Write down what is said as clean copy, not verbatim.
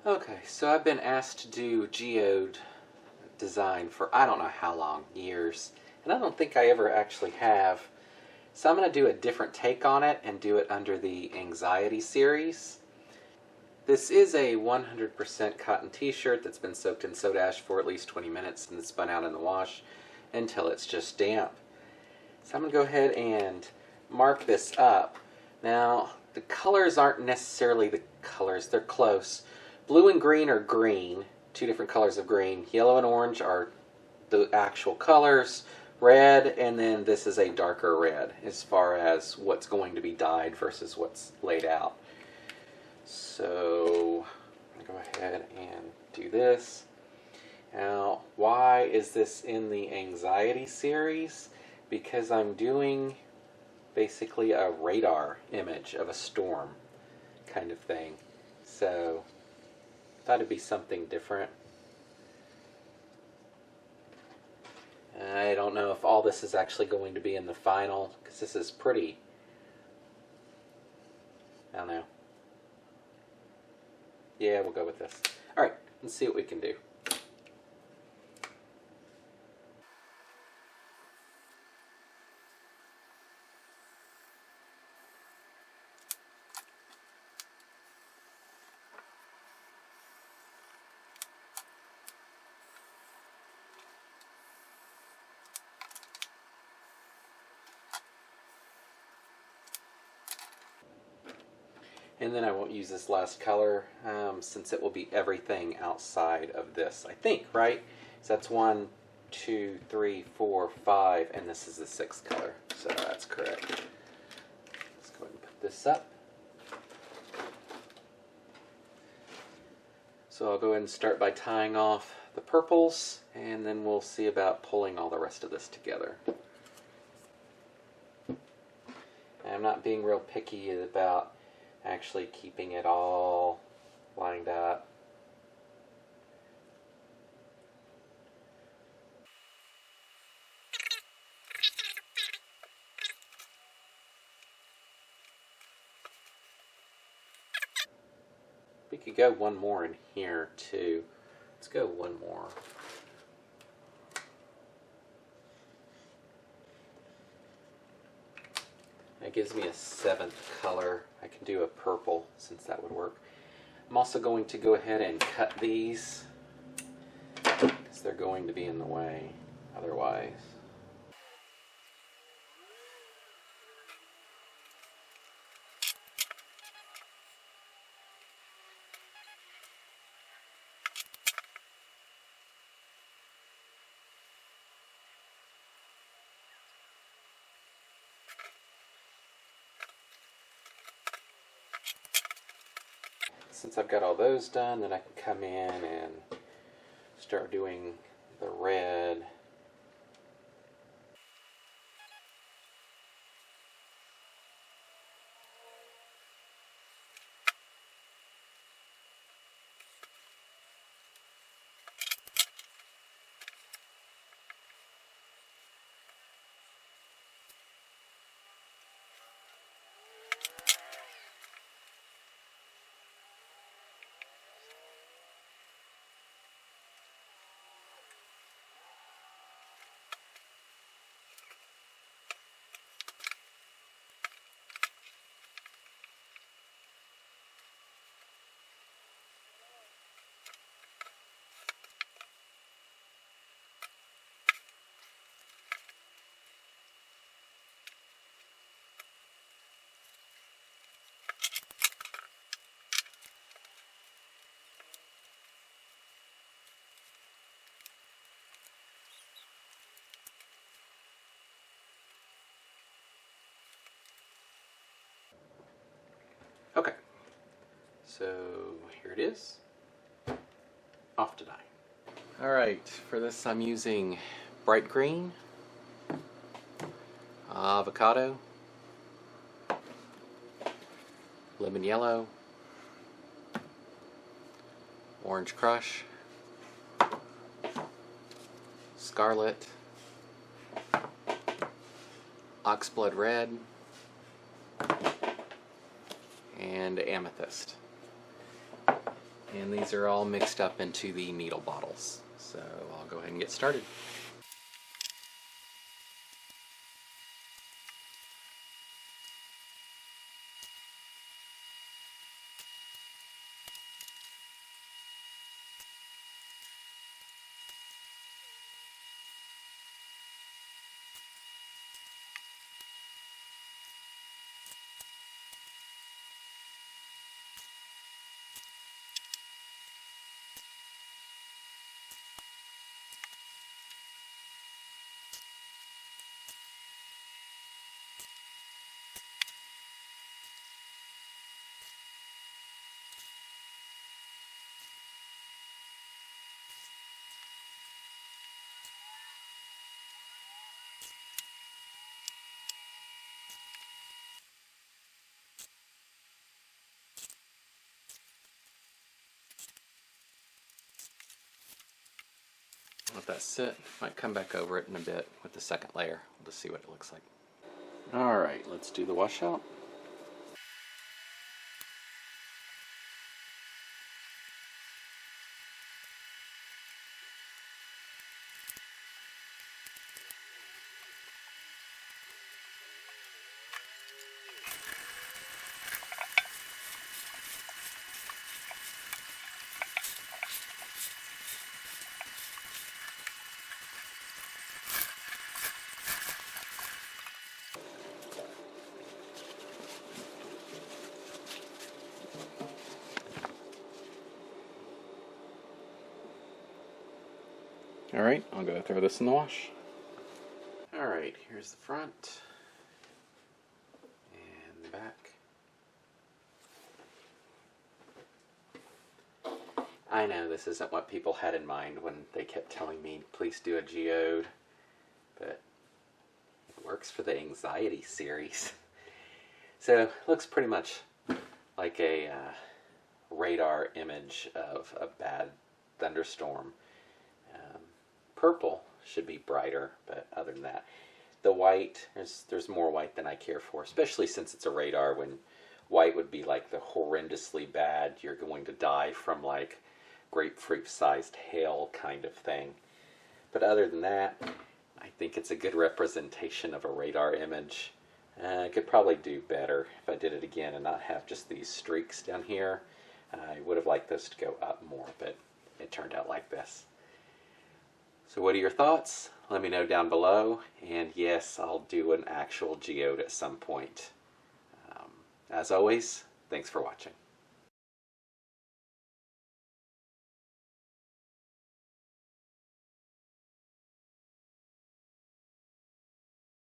Okay, so I've been asked to do geode design for I don't know how long, years, and I don't think I ever actually have. So I'm going to do a different take on it and do it under the anxiety series. This is a 100% cotton t-shirt that's been soaked in soda ash for at least 20 minutes and spun out in the wash until it's just damp. So I'm going to go ahead and mark this up. Now, the colors aren't necessarily the colors, they're close. Blue and green are green, two different colors of green. Yellow and orange are the actual colors. Red, and then this is a darker red as far as what's going to be dyed versus what's laid out. So I'm going to go ahead and do this. Now, why is this in the anxiety series? Because I'm doing basically a radar image of a storm kind of thing. So I thought it'd be something different. I don't know if all this is actually going to be in the final, because this is pretty, I don't know. Yeah, we'll go with this. Alright, let's see what we can do. And then I won't use this last color since it will be everything outside of this, I think, right? So that's 1, 2, 3, 4, 5, and this is the 6th color. So that's correct. Let's go ahead and put this up. So I'll go ahead and start by tying off the purples, and then we'll see about pulling all the rest of this together. And I'm not being real picky about actually keeping it all lined up. We could go one more in here too. Let's go one more. That gives me a 7th color. I can do a purple since that would work. I'm also going to go ahead and cut these because they're going to be in the way otherwise. Since I've got all those done, then I can come in and start doing the red. Okay, so here it is, off to dye. Alright, for this I'm using bright green, avocado, lemon yellow, orange crush, scarlet, oxblood red, and amethyst. And these are all mixed up into the needle bottles. So I'll go ahead and get started. Let that sit. Might come back over it in a bit with the second layer. We'll just see what it looks like. Alright, let's do the washout. Alright, I'll go throw this in the wash. Alright, here's the front and the back. I know this isn't what people had in mind when they kept telling me, please do a geode, but it works for the anxiety series. So, it looks pretty much like a radar image of a bad thunderstorm. Purple should be brighter, but other than that, the white, there's more white than I care for, especially since it's a radar, when white would be like the horrendously bad, you're going to die from like grapefruit-sized hail kind of thing. But other than that, I think it's a good representation of a radar image. I could probably do better if I did it again and not have just these streaks down here. I would have liked those to go up more, but it turned out like this. So what are your thoughts? Let me know down below. And yes, I'll do an actual geode at some point. As always, thanks for watching.